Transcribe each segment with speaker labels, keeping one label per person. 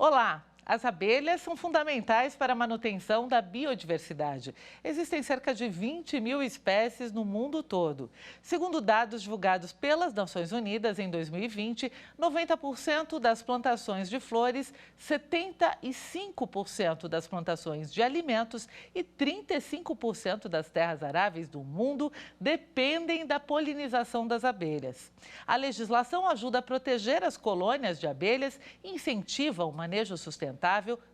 Speaker 1: Olá! As abelhas são fundamentais para a manutenção da biodiversidade. Existem cerca de 20 mil espécies no mundo todo. Segundo dados divulgados pelas Nações Unidas em 2020, 90% das plantações de flores, 75% das plantações de alimentos e 35% das terras aráveis do mundo dependem da polinização das abelhas. A legislação ajuda a proteger as colônias de abelhas e incentiva o manejo sustentável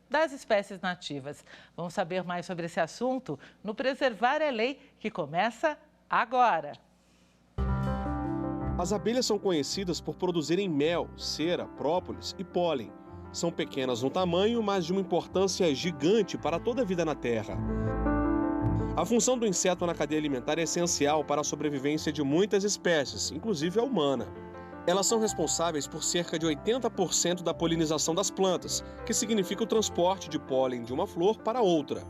Speaker 1: das espécies nativas. Vamos saber mais sobre esse assunto no Preservar é Lei, que começa agora.
Speaker 2: As abelhas são conhecidas por produzirem mel, cera, própolis e pólen. São pequenas no tamanho, mas de uma importância gigante para toda a vida na Terra. A função do inseto na cadeia alimentar é essencial para a sobrevivência de muitas espécies, inclusive a humana. Elas são responsáveis por cerca de 80% da polinização das plantas, que significa o transporte de pólen de uma flor para outra.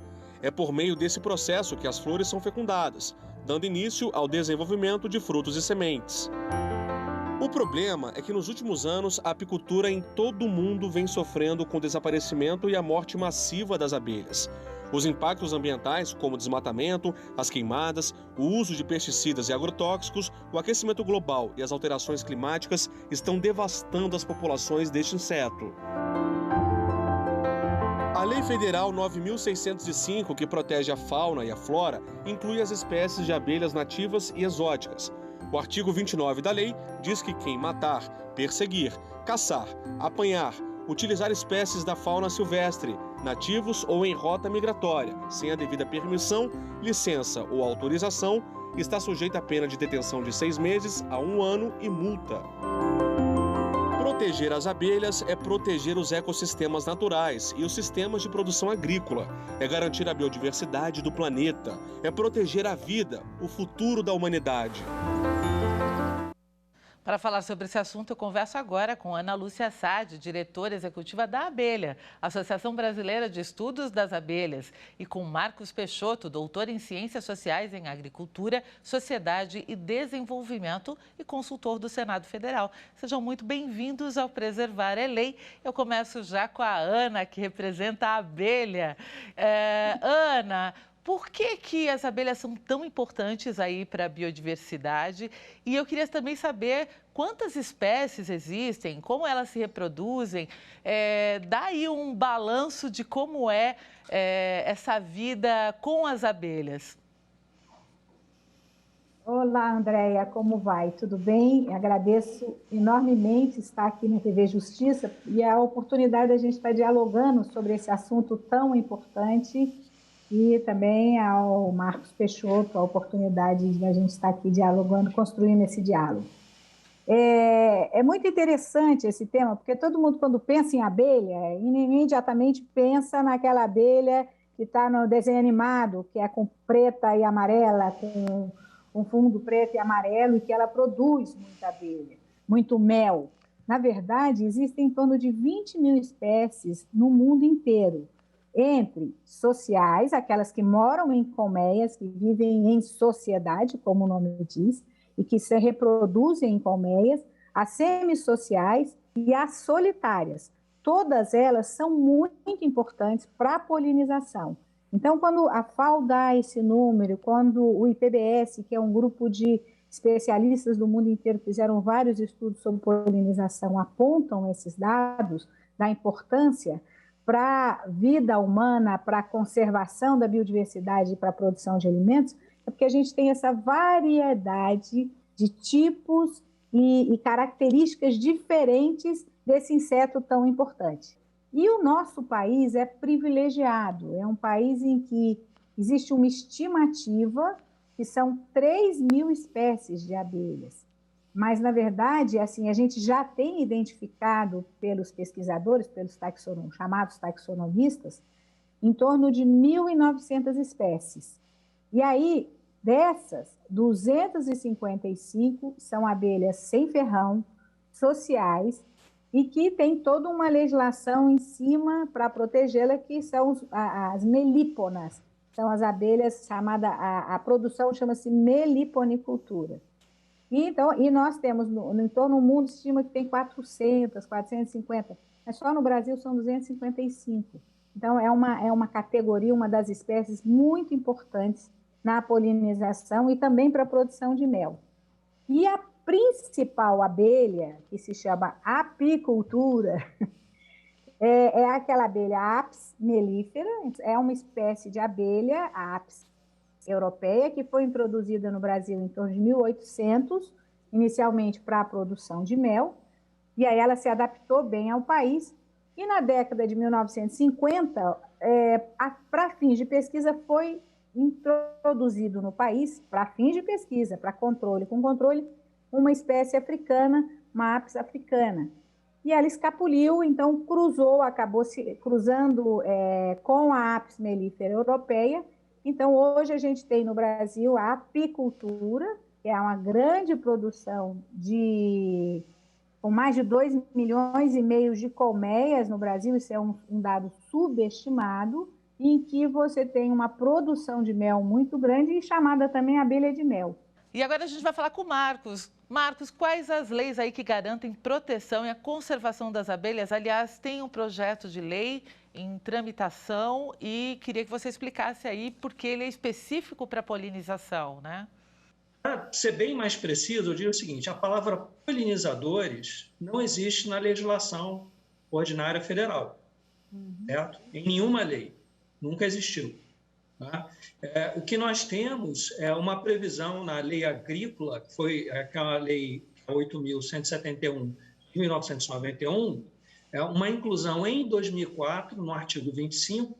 Speaker 2: É por meio desse processo que as flores são fecundadas, dando início ao desenvolvimento de frutos e sementes. O problema é que nos últimos anos a apicultura em todo o mundo vem sofrendo com o desaparecimento e a morte massiva das abelhas. Os impactos ambientais, como o desmatamento, as queimadas, o uso de pesticidas e agrotóxicos, o aquecimento global e as alterações climáticas estão devastando as populações deste inseto. A Lei Federal 9.605, que protege a fauna e a flora, inclui as espécies de abelhas nativas e exóticas. O artigo 29 da lei diz que quem matar, perseguir, caçar, apanhar, utilizar espécies da fauna silvestre, nativos ou em rota migratória, sem a devida permissão, licença ou autorização, está sujeito a pena de detenção de 6 meses a 1 ano e multa. Proteger as abelhas é proteger os ecossistemas naturais e os sistemas de produção agrícola. É garantir a biodiversidade do planeta. É proteger a vida, o futuro da humanidade.
Speaker 1: Para falar sobre esse assunto, eu converso agora com Ana Lúcia Assad, diretora executiva da Abelha, Associação Brasileira de Estudos das Abelhas, e com Marcos Peixoto, doutor em Ciências Sociais em Agricultura, Sociedade e Desenvolvimento e consultor do Senado Federal. Sejam muito bem-vindos ao Preservar é Lei. Eu começo já com a Ana, que representa a abelha. Ana, por que as abelhas são tão importantes aí para a biodiversidade? E eu queria também saber quantas espécies existem, como elas se reproduzem. Dá aí um balanço de como é essa vida com as abelhas.
Speaker 3: Olá, Andréia, como vai? Tudo bem? Agradeço enormemente estar aqui na TV Justiça e a oportunidade de a gente estar dialogando sobre esse assunto tão importante. E também ao Marcos Peixoto, a oportunidade de a gente estar aqui dialogando, construindo esse diálogo. É muito interessante esse tema, porque todo mundo, quando pensa em abelha, imediatamente pensa naquela abelha que está no desenho animado, que é com preta e amarela, com um fundo preto e amarelo, e que ela produz muita abelha, muito mel. Na verdade, existem em torno de 20 mil espécies no mundo inteiro, entre sociais, aquelas que moram em colmeias, que vivem em sociedade, como o nome diz, e que se reproduzem em colmeias, as semissociais e as solitárias. Todas elas são muito importantes para a polinização. Então, quando a FAO dá esse número, quando o IPBS, que é um grupo de especialistas do mundo inteiro, fizeram vários estudos sobre polinização, apontam esses dados da importância para a vida humana, para a conservação da biodiversidade e para a produção de alimentos, é porque a gente tem essa variedade de tipos e características diferentes desse inseto tão importante. E o nosso país é privilegiado, é um país em que existe uma estimativa que são 3 mil espécies de abelhas. Mas, na verdade, assim, a gente já tem identificado pelos pesquisadores, pelos chamados taxonomistas, em torno de 1.900 espécies. E aí, dessas, 255 são abelhas sem ferrão, sociais, e que tem toda uma legislação em cima para protegê-la, que são as melíponas. São as abelhas chamadas, a produção chama-se meliponicultura. E nós temos, em torno do mundo, estima que tem 400, 450. mas só no Brasil são 255. Então, é uma categoria, uma das espécies muito importantes na polinização e também para a produção de mel. E a principal abelha, que se chama apicultura, é aquela abelha Apis mellifera, é uma espécie de abelha, a Apis europeia, que foi introduzida no Brasil em torno de 1800, inicialmente para a produção de mel, e aí ela se adaptou bem ao país, e na década de 1950, para fins de pesquisa, foi introduzido no país, para fins de pesquisa, para controle, uma espécie africana, uma Apis africana. E ela escapuliu, então acabou se cruzando com a Apis mellifera europeia. Então, hoje a gente tem no Brasil a apicultura, que é uma grande produção com mais de 2,5 milhões de colmeias no Brasil, isso é um dado subestimado, em que você tem uma produção de mel muito grande e chamada também abelha de mel.
Speaker 1: E agora a gente vai falar com o Marcos. Marcos, quais as leis aí que garantem proteção e a conservação das abelhas? Aliás, tem um projeto de lei em tramitação e queria que você explicasse aí porque ele é específico para a polinização, né?
Speaker 4: Para ser bem mais preciso, eu digo o seguinte, a palavra polinizadores não existe na legislação ordinária federal, certo? Em nenhuma lei, nunca existiu. Tá? O que nós temos é uma previsão na lei agrícola, que foi aquela lei 8.171 de 1991, uma inclusão em 2004, no artigo 25,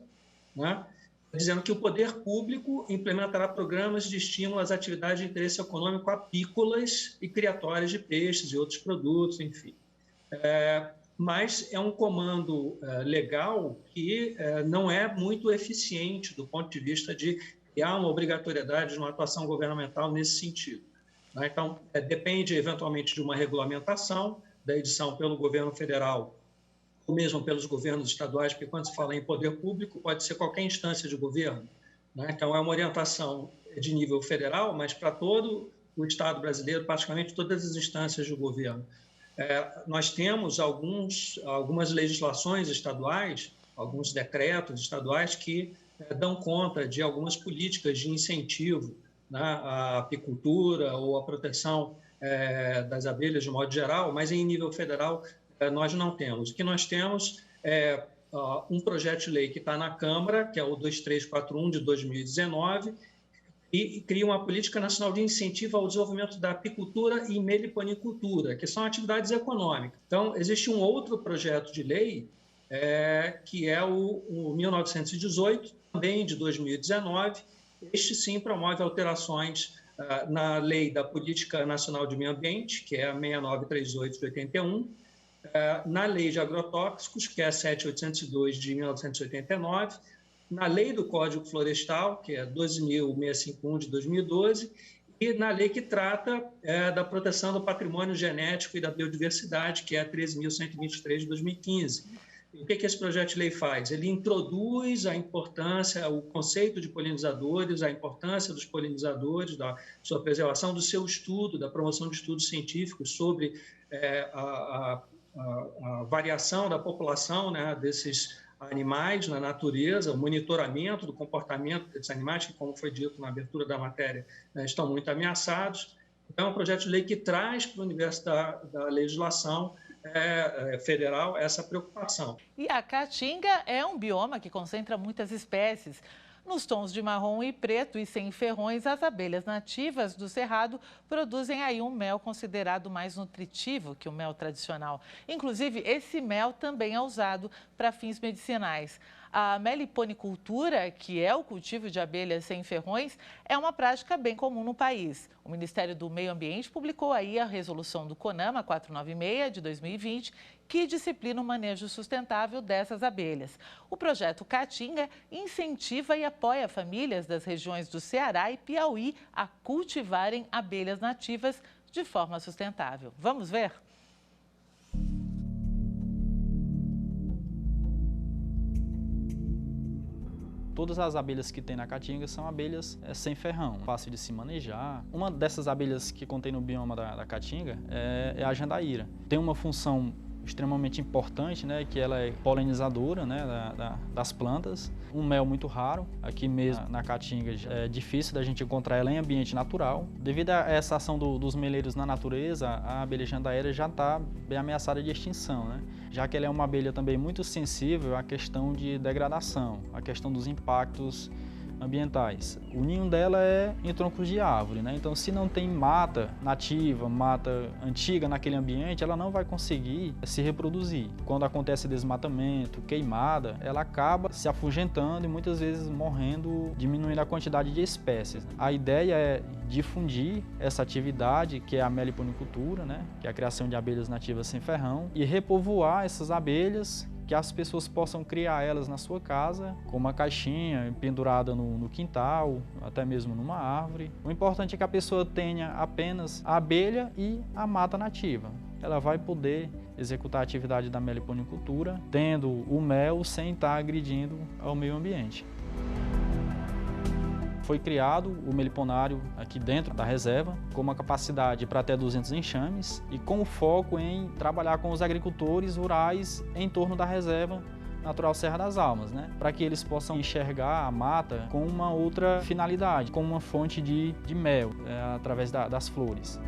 Speaker 4: né, dizendo que o poder público implementará programas de estímulo às atividades de interesse econômico apícolas e criatórias de peixes e outros produtos, enfim. Mas é um comando legal que não é muito eficiente do ponto de vista de criar uma obrigatoriedade de uma atuação governamental nesse sentido. Né? Então, depende eventualmente de uma regulamentação da edição pelo governo federal ou mesmo pelos governos estaduais, porque quando se fala em poder público, pode ser qualquer instância de governo. Né? Então, é uma orientação de nível federal, mas para todo o Estado brasileiro, praticamente todas as instâncias do governo. Nós temos algumas legislações estaduais, alguns decretos estaduais que dão conta de algumas políticas de incentivo, né, à apicultura ou à proteção das abelhas de modo geral, mas em nível federal nós não temos. O que nós temos é um projeto de lei que está na Câmara, que é o 2341 de 2019, e cria uma política nacional de incentivo ao desenvolvimento da apicultura e meliponicultura, que são atividades econômicas. Então, existe um outro projeto de lei, que é o 1918, também de 2019. Este, sim, promove alterações na Lei da Política Nacional de Meio Ambiente, que é a 6938 de 81, na Lei de Agrotóxicos, que é a 7802 de 1989, na Lei do Código Florestal, que é 12.651 de 2012, e na lei que trata da proteção do patrimônio genético e da biodiversidade, que é a 13.123 de 2015. E o que esse projeto de lei faz? Ele introduz a importância, o conceito de polinizadores, a importância dos polinizadores, da sua preservação, do seu estudo, da promoção de estudos científicos sobre a variação da população, né, desses animais na natureza, o monitoramento do comportamento desses animais, que, como foi dito na abertura da matéria, estão muito ameaçados. Então, é um projeto de lei que traz para o universo da legislação federal essa preocupação.
Speaker 1: E a caatinga é um bioma que concentra muitas espécies. Nos tons de marrom e preto e sem ferrões, as abelhas nativas do Cerrado produzem aí um mel considerado mais nutritivo que o mel tradicional. Inclusive, esse mel também é usado para fins medicinais. A meliponicultura, que é o cultivo de abelhas sem ferrões, é uma prática bem comum no país. O Ministério do Meio Ambiente publicou aí a resolução do CONAMA 496 de 2020, que disciplina o manejo sustentável dessas abelhas. O projeto Caatinga incentiva e apoia famílias das regiões do Ceará e Piauí a cultivarem abelhas nativas de forma sustentável. Vamos ver?
Speaker 5: Todas as abelhas que tem na Caatinga são abelhas sem ferrão, fácil de se manejar. Uma dessas abelhas que contém no bioma da Caatinga é a jandaíra. Tem uma função extremamente importante, né, que ela é polinizadora, né, das plantas. Um mel muito raro, aqui mesmo na Caatinga é difícil da gente encontrar ela em ambiente natural. Devido a essa ação dos meleiros na natureza, a abelha jandaíra já está bem ameaçada de extinção, né? Já que ela é uma abelha também muito sensível à questão de degradação, à questão dos impactos ambientais. O ninho dela é em troncos de árvore, né? Então, se não tem mata nativa, mata antiga naquele ambiente, ela não vai conseguir se reproduzir. Quando acontece desmatamento, queimada, ela acaba se afugentando e muitas vezes morrendo, diminuindo a quantidade de espécies. A ideia é difundir essa atividade, que é a meliponicultura, né? Que é a criação de abelhas nativas sem ferrão, e repovoar essas abelhas, que as pessoas possam criar elas na sua casa, com uma caixinha pendurada no quintal, até mesmo numa árvore. O importante é que a pessoa tenha apenas a abelha e a mata nativa. Ela vai poder executar a atividade da meliponicultura, tendo o mel sem estar agredindo ao meio ambiente. Foi criado o meliponário aqui dentro da reserva, com uma capacidade para até 200 enxames e com o foco em trabalhar com os agricultores rurais em torno da reserva natural Serra das Almas, né? Para que eles possam enxergar a mata com uma outra finalidade, como uma fonte de mel, através das flores.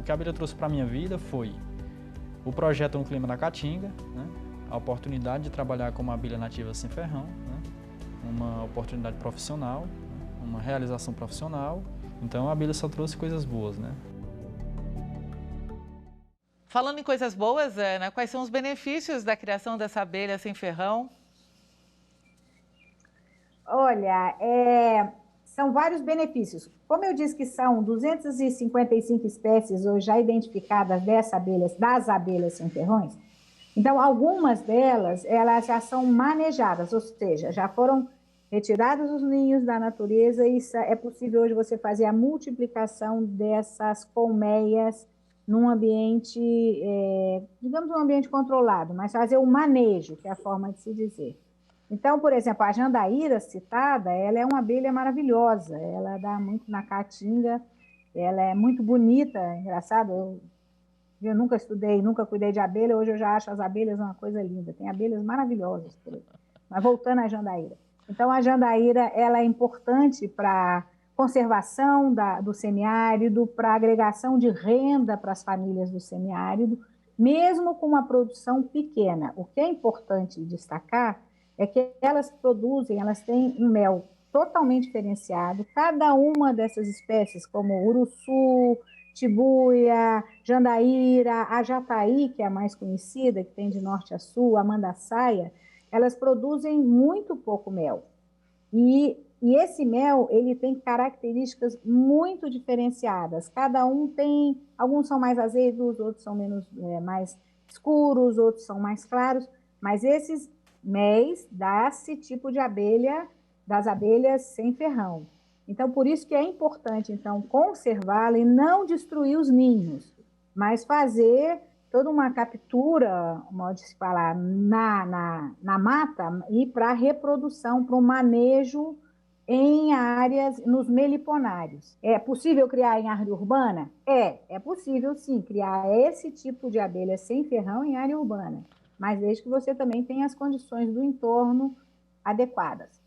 Speaker 5: O que a abelha trouxe para a minha vida foi o projeto No Clima da Caatinga, né? A oportunidade de trabalhar como abelha nativa sem ferrão, né? Uma oportunidade profissional, uma realização profissional. Então a abelha só trouxe coisas boas, né?
Speaker 1: Falando em coisas boas, Ana, quais são os benefícios da criação dessa abelha sem ferrão?
Speaker 3: Olha, são vários benefícios. Como eu disse que são 255 espécies hoje já identificadas das abelhas sem ferrões, então algumas delas elas já são manejadas, ou seja, já foram retirados os ninhos da natureza e é possível hoje você fazer a multiplicação dessas colmeias num ambiente, digamos um ambiente controlado, mas fazer o manejo, que é a forma de se dizer. Então, por exemplo, a jandaíra citada, ela é uma abelha maravilhosa, ela dá muito na Caatinga, ela é muito bonita, engraçado, eu nunca estudei, nunca cuidei de abelha, hoje eu já acho as abelhas uma coisa linda, tem abelhas maravilhosas por aí. Mas voltando à jandaíra. Então, a jandaíra ela é importante para conservação do semiárido, para agregação de renda para as famílias do semiárido, mesmo com uma produção pequena. O que é importante destacar é que elas têm um mel totalmente diferenciado. Cada uma dessas espécies, como uruçu, tibuia, jandaíra, a jataí, que é a mais conhecida, que tem de norte a sul, a mandaçaia, elas produzem muito pouco mel. E esse mel, ele tem características muito diferenciadas. Cada um tem, alguns são mais azedos, outros são mais escuros, outros são mais claros, mas esses méis dá-se tipo de abelha, das abelhas sem ferrão. Então, por isso que é importante, então, conservá-la e não destruir os ninhos, mas fazer toda uma captura, modo de se falar, na mata e para reprodução, para o manejo em áreas, nos meliponários. É possível criar em área urbana? É possível sim, criar esse tipo de abelha sem ferrão em área urbana, mas desde que você também tenha as condições do entorno adequadas.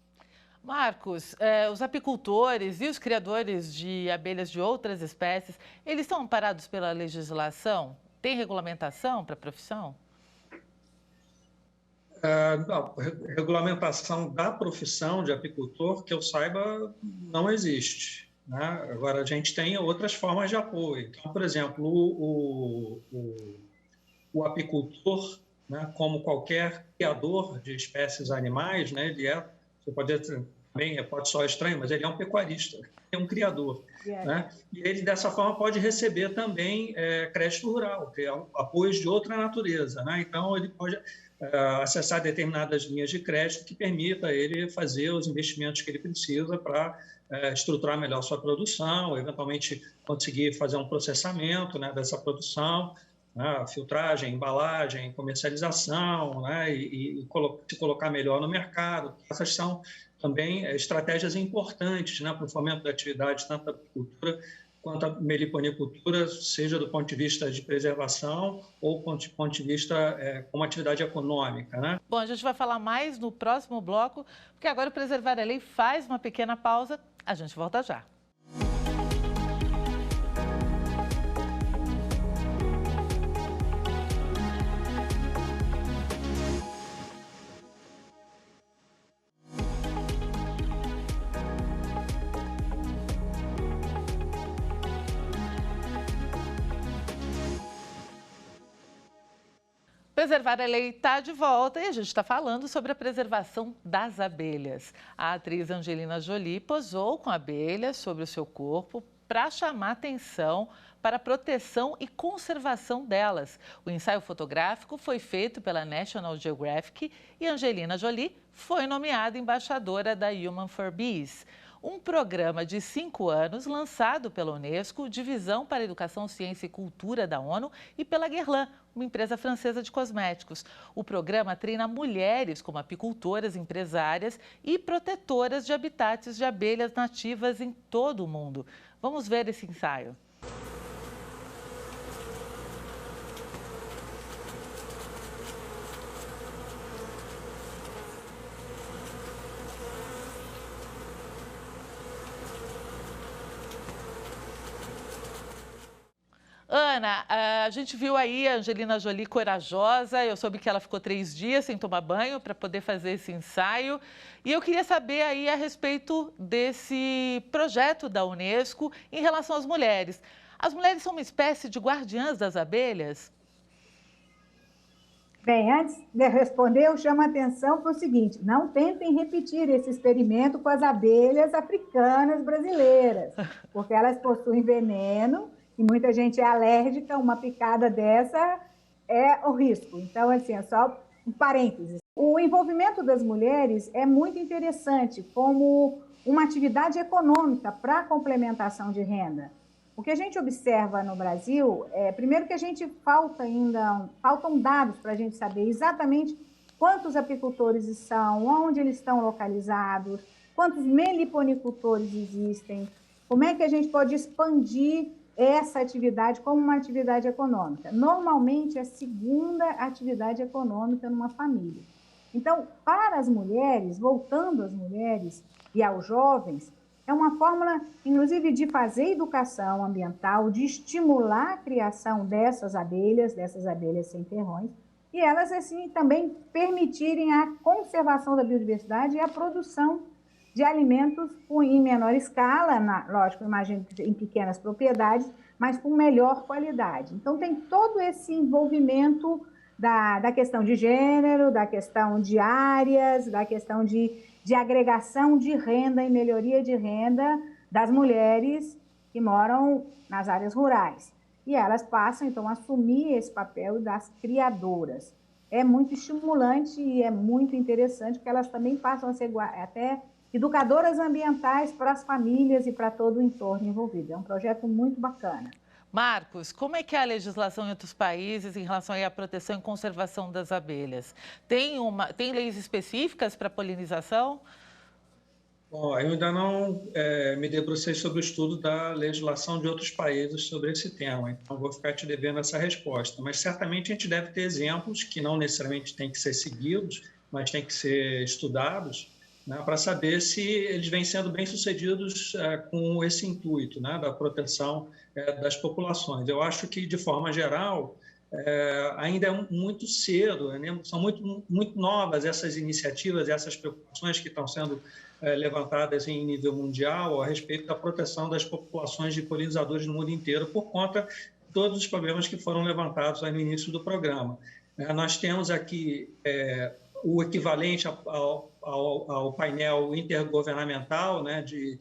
Speaker 1: Marcos, os apicultores e os criadores de abelhas de outras espécies, eles são amparados pela legislação? Tem regulamentação para a profissão?
Speaker 4: Não, regulamentação da profissão de apicultor, que eu saiba, não existe, né? Agora, a gente tem outras formas de apoio. Então, por exemplo, o apicultor, né, como qualquer criador de espécies animais, né, você pode soar estranho, mas ele é um pecuarista, é um criador. Né? E ele, dessa forma, pode receber também crédito rural, que é apoios de outra natureza. Né? Então, ele pode acessar determinadas linhas de crédito que permita ele fazer os investimentos que ele precisa para estruturar melhor sua produção, eventualmente conseguir fazer um processamento, né, dessa produção, né, filtragem, embalagem, comercialização, né, e se colocar melhor no mercado. Essas são também estratégias importantes, né, para o fomento da atividade tanto da apicultura quanto à meliponicultura, seja do ponto de vista de preservação ou do ponto de vista como atividade econômica, né?
Speaker 1: Bom, a gente vai falar mais no próximo bloco, porque agora o Preservar a Lei faz uma pequena pausa. A gente volta já. Preservar a Lei está de volta e a gente está falando sobre a preservação das abelhas. A atriz Angelina Jolie posou com abelhas sobre o seu corpo para chamar atenção para a proteção e conservação delas. O ensaio fotográfico foi feito pela National Geographic e Angelina Jolie foi nomeada embaixadora da Human for Bees, um programa de 5 anos lançado pela Unesco, Divisão para Educação, Ciência e Cultura da ONU e pela Guerlain, uma empresa francesa de cosméticos. O programa treina mulheres como apicultoras, empresárias e protetoras de habitats de abelhas nativas em todo o mundo. Vamos ver esse ensaio. Ana, a gente viu aí a Angelina Jolie corajosa, eu soube que ela ficou 3 dias sem tomar banho para poder fazer esse ensaio. E eu queria saber aí a respeito desse projeto da Unesco em relação às mulheres. As mulheres são uma espécie de guardiãs das abelhas?
Speaker 3: Bem, antes de responder, eu chamo a atenção para o seguinte: não tentem repetir esse experimento com as abelhas africanas brasileiras, porque elas possuem veneno e muita gente é alérgica, uma picada dessa é o risco. Então, assim, é só um parênteses. O envolvimento das mulheres é muito interessante como uma atividade econômica para a complementação de renda. O que a gente observa no Brasil primeiro que a gente faltam dados para a gente saber exatamente quantos apicultores são, onde eles estão localizados, quantos meliponicultores existem, como é que a gente pode expandir essa atividade como uma atividade econômica. Normalmente é a segunda atividade econômica numa família. Então, para as mulheres, voltando às mulheres e aos jovens, é uma fórmula, inclusive, de fazer educação ambiental, de estimular a criação dessas abelhas sem terrões, e elas, assim, também permitirem a conservação da biodiversidade e a produção de alimentos em menor escala, lógico, imagino que em pequenas propriedades, mas com melhor qualidade. Então, tem todo esse envolvimento da questão de gênero, da questão de áreas, da questão de agregação de renda e melhoria de renda das mulheres que moram nas áreas rurais. E elas passam, então, a assumir esse papel das criadoras. É muito estimulante e é muito interessante, porque elas também passam a ser até educadoras ambientais para as famílias e para todo o entorno envolvido. É um projeto muito bacana.
Speaker 1: Marcos, como é que é a legislação em outros países em relação à proteção e conservação das abelhas? Tem leis específicas para polinização?
Speaker 4: Bom, eu ainda não me debrucei sobre o estudo da legislação de outros países sobre esse tema, então vou ficar te devendo essa resposta. Mas certamente a gente deve ter exemplos que não necessariamente têm que ser seguidos, mas têm que ser estudados, né, para saber se eles vêm sendo bem-sucedidos com esse intuito, né, da proteção das populações. Eu acho que, de forma geral, ainda é muito cedo, né, são muito novas essas iniciativas, essas preocupações que estão sendo levantadas em nível mundial a respeito da proteção das populações de polinizadores no mundo inteiro, por conta de todos os problemas que foram levantados no início do programa. Nós temos aqui o equivalente ao painel intergovernamental, né, de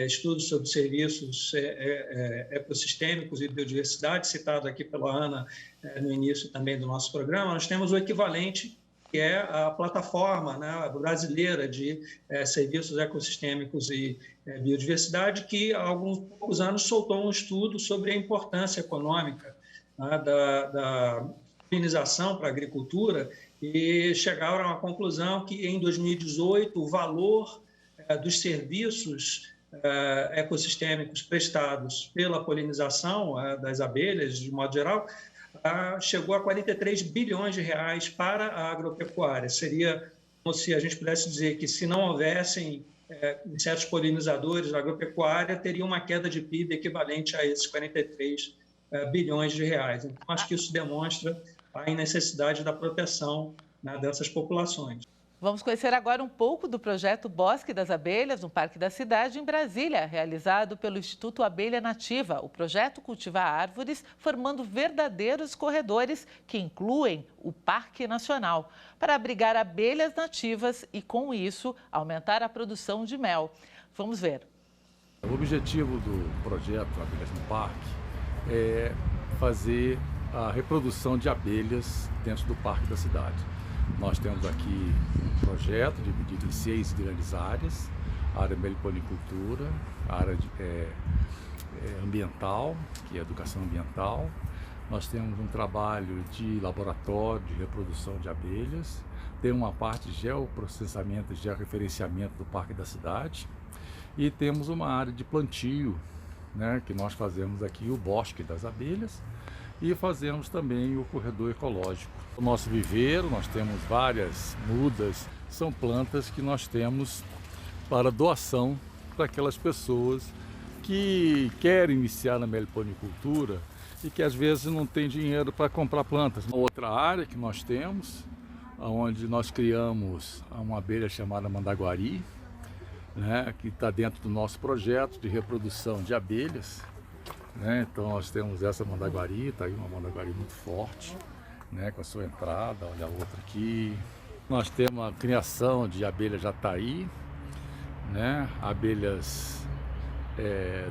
Speaker 4: estudos sobre serviços ecossistêmicos e biodiversidade, citado aqui pela Ana no início também do nosso programa. Nós temos o equivalente, que é a plataforma, né, brasileira de serviços ecossistêmicos e biodiversidade, que há alguns poucos anos soltou um estudo sobre a importância econômica, né, da polinização para a agricultura, e chegaram à conclusão que, em 2018, o valor dos serviços ecossistêmicos prestados pela polinização das abelhas, de modo geral, chegou a 43 bilhões de reais para a agropecuária. Seria como se a gente pudesse dizer que, se não houvessem insetos polinizadores, a agropecuária teria uma queda de PIB equivalente a esses 43 bilhões de reais. Então, acho que isso demonstra a necessidade da proteção, né, dessas populações.
Speaker 1: Vamos conhecer agora um pouco do projeto Bosque das Abelhas, no Parque da Cidade, em Brasília, realizado pelo Instituto Abelha Nativa. O projeto cultiva árvores, formando verdadeiros corredores que incluem o Parque Nacional, para abrigar abelhas nativas e, com isso, aumentar a produção de mel. Vamos ver.
Speaker 6: O objetivo do projeto Abelhas no Parque é fazer a reprodução de abelhas dentro do Parque da Cidade. Nós temos aqui um projeto dividido em 6 grandes áreas: a área de meliponicultura, a área ambiental, que é a educação ambiental. Nós temos um trabalho de laboratório de reprodução de abelhas, tem uma parte de geoprocessamento e georreferenciamento do Parque da Cidade, e temos uma área de plantio, né, que nós fazemos aqui o Bosque das Abelhas, e fazemos também o corredor ecológico. O nosso viveiro, nós temos várias mudas, são plantas que nós temos para doação para aquelas pessoas que querem iniciar na meliponicultura e que às vezes não tem dinheiro para comprar plantas. Uma outra área que nós temos, onde nós criamos uma abelha chamada mandaguari, né, que está dentro do nosso projeto de reprodução de abelhas. Então nós temos essa mandaguari, está aí uma mandaguari muito forte, né, com a sua entrada, olha a outra aqui. Nós temos a criação de abelha jataí, né, abelhas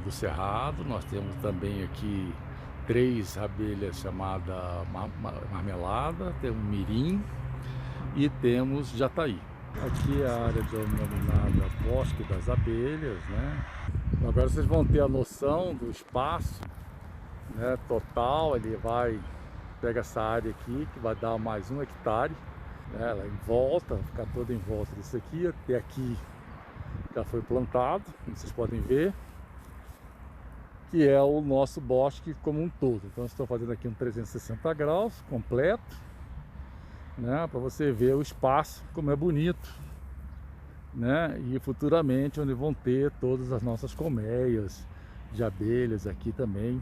Speaker 6: do cerrado. Nós temos também aqui 3 abelhas chamadas marmelada, temos mirim e temos jataí. Aqui é a área denominada Bosque das Abelhas, né? Agora vocês vão ter a noção do espaço, né, total. Ele pega essa área aqui, que vai dar mais 1 hectare, né, ela em volta, vai ficar toda em volta disso aqui. Até aqui já foi plantado, como vocês podem ver, que é o nosso bosque como um todo. Então eu estou fazendo aqui um 360 graus completo, né, para você ver o espaço, como é bonito, né, e futuramente onde vão ter todas as nossas colmeias de abelhas aqui também,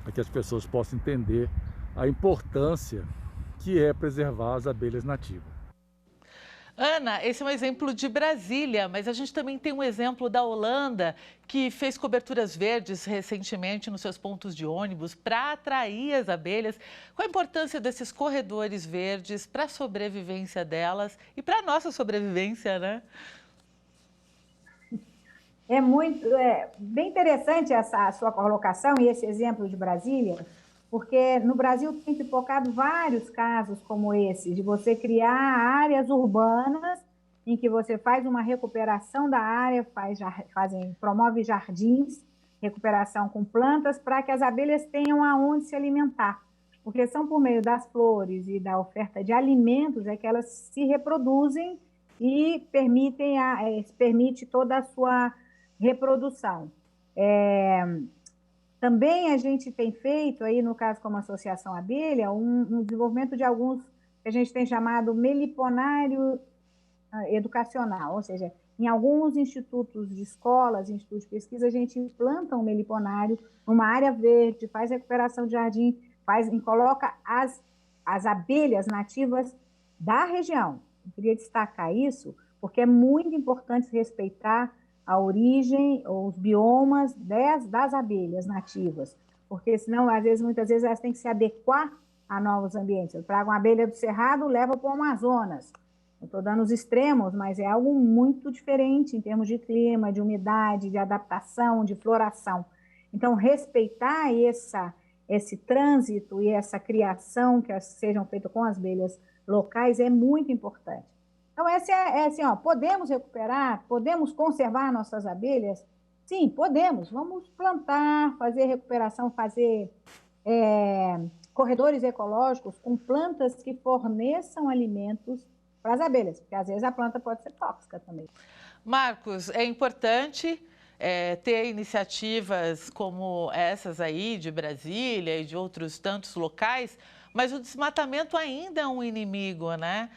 Speaker 6: para que as pessoas possam entender a importância que é preservar as abelhas nativas.
Speaker 1: Ana, esse é um exemplo de Brasília, mas a gente também tem um exemplo da Holanda, que fez coberturas verdes recentemente nos seus pontos de ônibus para atrair as abelhas. Qual a importância desses corredores verdes para a sobrevivência delas e para a nossa sobrevivência, né?
Speaker 3: É bem interessante essa sua colocação e esse exemplo de Brasília, porque no Brasil tem pipocado vários casos como esse, de você criar áreas urbanas em que você faz uma recuperação da área, promove jardins, recuperação com plantas, para que as abelhas tenham aonde se alimentar. Porque são por meio das flores e da oferta de alimentos que elas se reproduzem e permite toda a sua reprodução. Também a gente tem feito, aí no caso como Associação Abelha, um desenvolvimento de alguns que a gente tem chamado meliponário educacional, ou seja, em alguns institutos de escolas, institutos de pesquisa, a gente implanta um meliponário numa área verde, faz recuperação de jardim, coloca as abelhas nativas da região. Eu queria destacar isso, porque é muito importante respeitar a origem, os biomas das abelhas nativas, porque senão, muitas vezes, elas têm que se adequar a novos ambientes. Eu trago uma abelha do Cerrado, levo para o Amazonas. Eu estou dando os extremos, mas é algo muito diferente em termos de clima, de umidade, de adaptação, de floração. Então, respeitar esse trânsito e essa criação que sejam feitas com as abelhas locais é muito importante. Então, podemos recuperar, podemos conservar nossas abelhas? Sim, podemos. Vamos plantar, fazer recuperação, fazer corredores ecológicos com plantas que forneçam alimentos para as abelhas, porque às vezes a planta pode ser tóxica também.
Speaker 1: Marcos, é importante ter iniciativas como essas aí de Brasília e de outros tantos locais, mas o desmatamento ainda é um inimigo, né?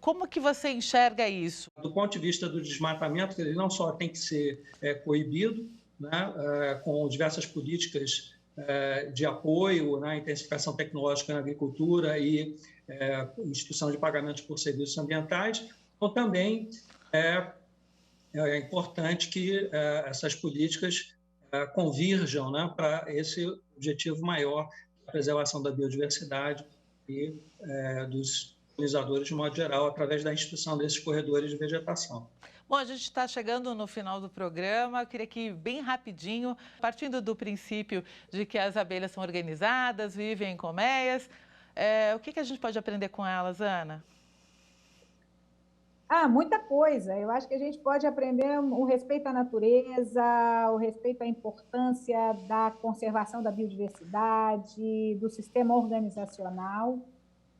Speaker 1: Como que você enxerga isso?
Speaker 4: Do ponto de vista do desmatamento, ele não só tem que ser coibido, né, com diversas políticas de apoio, né, intensificação tecnológica na agricultura e instituição de pagamentos por serviços ambientais, então também é importante que essas políticas convirjam, né, para esse objetivo maior, a preservação da biodiversidade e dos polinizadores de modo geral, através da instituição desses corredores de vegetação.
Speaker 1: Bom, a gente está chegando no final do programa. Eu queria que, bem rapidinho, partindo do princípio de que as abelhas são organizadas, vivem em colmeias, o que a gente pode aprender com elas, Ana?
Speaker 3: Muita coisa. Eu acho que a gente pode aprender o respeito à natureza, o respeito à importância da conservação da biodiversidade, do sistema organizacional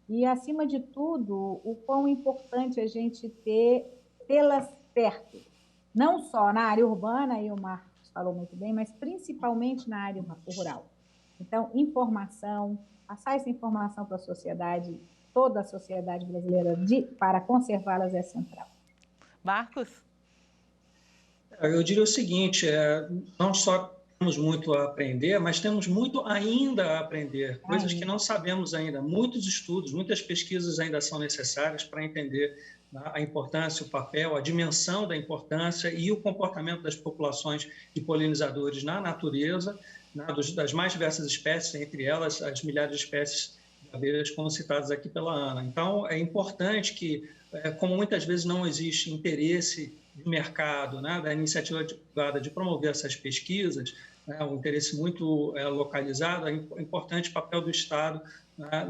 Speaker 3: e, acima de tudo, o quão importante a gente tê-las perto, não só na área urbana, e o Marcos falou muito bem, mas principalmente na área rural. Então, informação, passar essa informação para a sociedade, toda a sociedade brasileira, para conservá-las é central.
Speaker 1: Marcos?
Speaker 4: Eu diria o seguinte, não só temos muito a aprender, mas temos muito ainda a aprender, coisas que não sabemos ainda. Muitos estudos, muitas pesquisas ainda são necessárias para entender a importância, o papel, a dimensão da importância e o comportamento das populações de polinizadores na natureza, das mais diversas espécies, entre elas as milhares de espécies de abelhas como citadas aqui pela Ana. Então, é importante que, como muitas vezes não existe interesse de mercado, né, da iniciativa privada de promover essas pesquisas, um interesse muito localizado, é importante o papel do Estado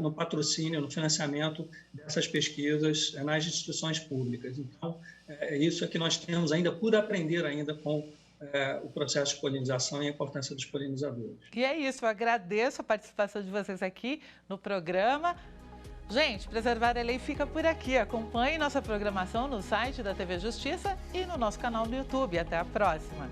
Speaker 4: no patrocínio, no financiamento dessas pesquisas nas instituições públicas. Então, isso é que nós temos ainda por aprender ainda com o processo de polinização e a importância dos polinizadores.
Speaker 1: E é isso, eu agradeço a participação de vocês aqui no programa. Gente, Preservar a Lei fica por aqui. Acompanhe nossa programação no site da TV Justiça e no nosso canal no YouTube. Até a próxima!